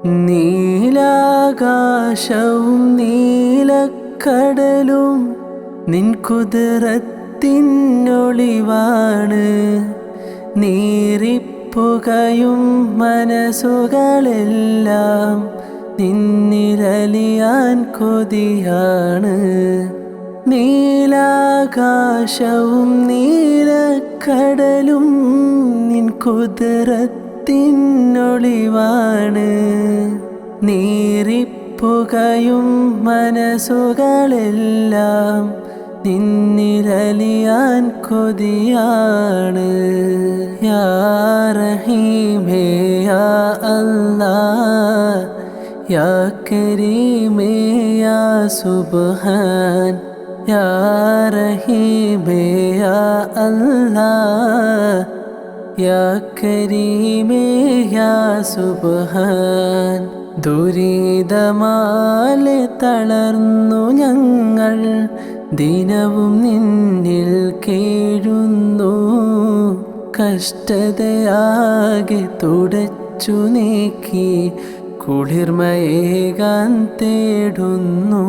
നീലാകാശവും നീലക്കടലും നിൻ കുതിരത്തിനൊളിവാണ്. നീറിപ്പുകയും മനസ്സുകളെല്ലാം നിന്നിലലിയാൻ കൊതിയാണ്. നീലാകാശവും നീലക്കടലും നിൻ കുതിരത്തിനൊളിവാണ്. നീറിപ്പുകയും മനസ്സുകളെല്ലാം നിന്നിലലിയാൻ കൊതിയാണ്. യാ റഹീമേ യാ അല്ലാഹ്, യാ കരീമേ യാ സുബ്ഹാൻ. യാ റഹീമേ യാ അല്ലാഹ്, യാ കരീമേ യാ സുബ്ഹാൻ. ദുരിതമാലെ തളർന്നു ഞങ്ങൾ ദിനവും നിന്നിൽ കേഴുന്നു. കഷ്ടതയാകെ തുടച്ചു നീക്കി കുളിർമയേകാൻ തേടുന്നു.